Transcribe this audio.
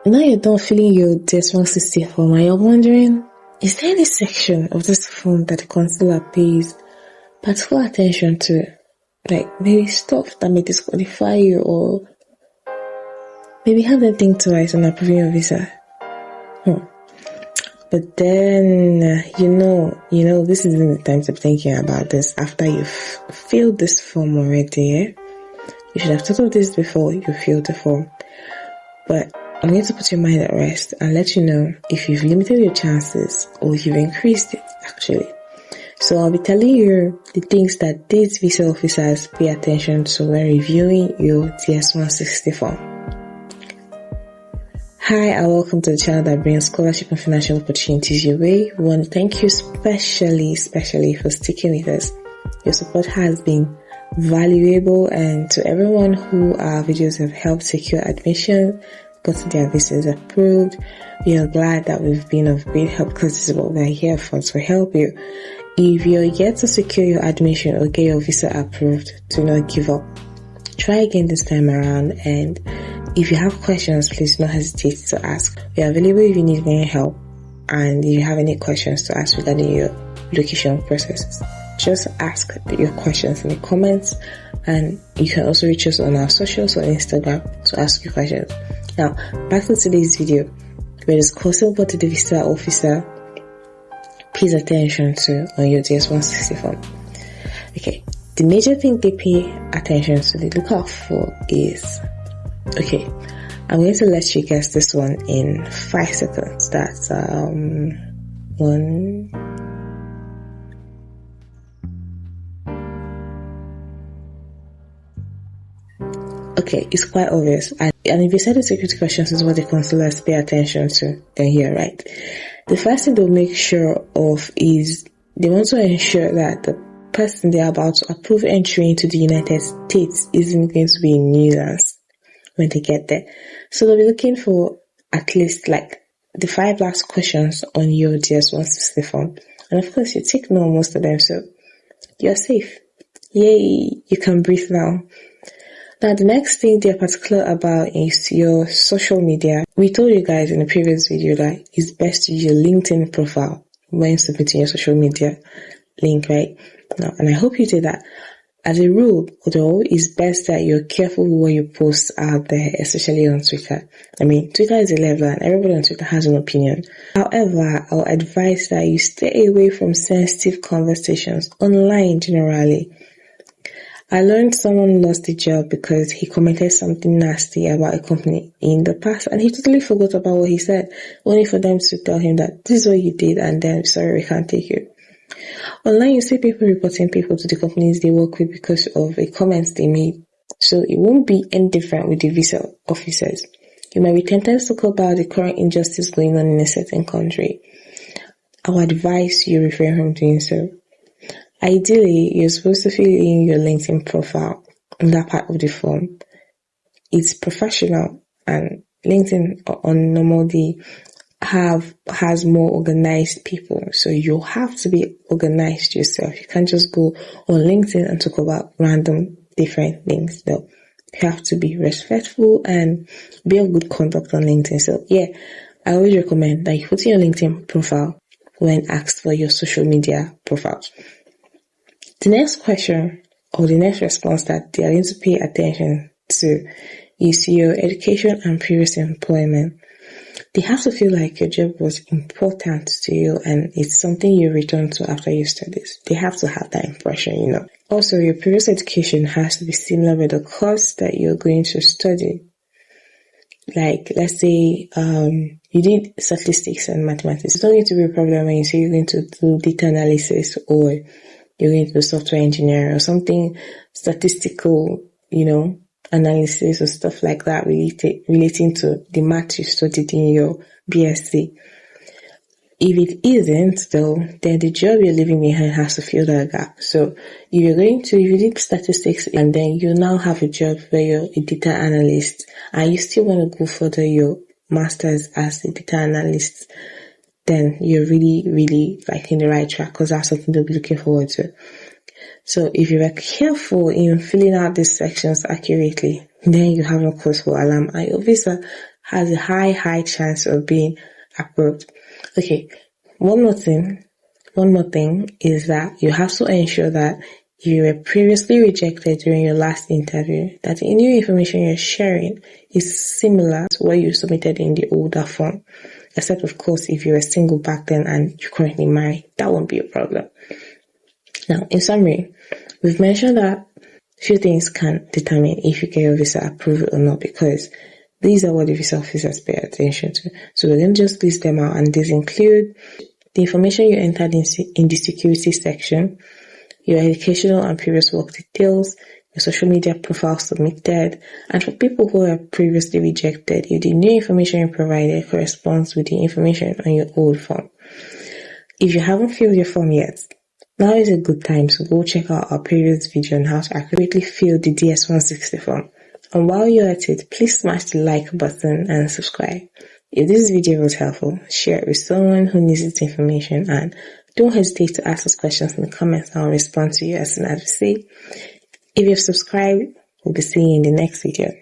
Now you're done filling your Ds160 form and you're wondering, is there any section of this form that the consular pays particular attention to? Like maybe stuff that may disqualify you, or maybe have them think twice on approving your visa. But then, this isn't the time to be thinking about this after you've filled this form already. Yeah? You should have thought of this before you filled the form. But I'm going to put your mind at rest and let you know if you've limited your chances or if you've increased it, actually. So I'll be telling you the things that these visa officers pay attention to when reviewing your Ds160 form. Hi and welcome to the channel that brings scholarship and financial opportunities your way. We want to thank you especially for sticking with us. Your support has been valuable, and to everyone who our videos have helped secure admission, gotten their visas approved, we are glad that we've been of great help, because this is what we're here for, to help you. If you're yet to secure your admission or get your visa approved, do not give up. Try again this time around, and if you have questions, please don't hesitate to ask. We are available if you need any help, and if you have any questions to ask regarding your relocation processes, just ask your questions in the comments, and you can also reach us on our socials on Instagram to ask your questions. Now, back to today's video. We're discussing what the visa officer pays attention to on your Ds160 form. Okay, the major thing they pay attention to, they look out for is, okay, I'm going to let you guess this one in 5 seconds. That's 1. Okay, it's quite obvious. And if you said the security questions is what the consulars pay attention to, then you're right. The first thing they'll make sure of is they want to ensure that the person they're about to approve entry into the United States isn't going to be a nuisance when they get there. So they'll be looking for at least like the 5 last questions on your Ds160 form. And of course, you take no most of them, so you're safe. Yay, you can breathe now. Now, the next thing they're particular about is your social media. We told you guys in the previous video that it's best to use your LinkedIn profile when submitting your social media link, right? Now, and I hope you did that. As a rule, though, it's best that you're careful with what you post out there, especially on Twitter. I mean, Twitter is a level and everybody on Twitter has an opinion. However, I'll advise that you stay away from sensitive conversations online generally. I learned someone lost a job because he commented something nasty about a company in the past, and he totally forgot about what he said, only for them to tell him that this is what you did and then, sorry, we can't take you. Online, you see people reporting people to the companies they work with because of a comment they made. So it won't be any different with the visa officers. You might be tempted to talk about the current injustice going on in a certain country. I would advise you refrain from doing so. Ideally, you're supposed to fill in your LinkedIn profile in that part of the form. It's professional, and LinkedIn on normal day has more organized people, so you have to be organized yourself. You can't just go on LinkedIn and talk about random different things. No, you have to be respectful and be of good conduct on LinkedIn. So yeah, I always recommend that you put in your LinkedIn profile when asked for your social media profiles. The next question or the next response that they are going to pay attention to is your education and previous employment. They have to feel like your job was important to you and it's something you return to after your studies. They have to have that impression, Also, your previous education has to be similar with the course that you're going to study. Like, let's say you did statistics and mathematics. It's not going to be a problem when you say you're going to do data analysis or you're going to do software engineering or something statistical, analysis or stuff like that relating to the math you studied in your BSc. If it isn't, though, then the job you're leaving behind has to fill that gap. So if you did statistics and then you now have a job where you're a data analyst and you still want to go further your master's as a data analyst, then you're really, really in the right track, because that's something they'll be looking forward to. So if you are careful in filling out these sections accurately, then you have no cause for alarm and your visa has a high chance of being approved. Okay, one more thing is that you have to ensure that if you were previously rejected during your last interview, that the new information you're sharing is similar to what you submitted in the older form. Except, of course, if you were single back then and you're currently married, that won't be a problem. Now, in summary, we've mentioned that few things can determine if you get your visa approved or not, because these are what the visa officers pay attention to. So we're going to just list them out, and these include the information you entered in the security section, your educational and previous work details, your social media profile submitted, and for people who are previously rejected, if the new information you provided corresponds with the information on your old form. If you haven't filled your form yet, now is a good time to go check out our previous video on how to accurately fill the Ds160 form. And while you're at it, please smash the like button and subscribe. If this video was helpful, share it with someone who needs this information, and don't hesitate to ask us questions in the comments, and I'll respond to you as soon as we see. If you've subscribed, we'll be seeing you in the next video.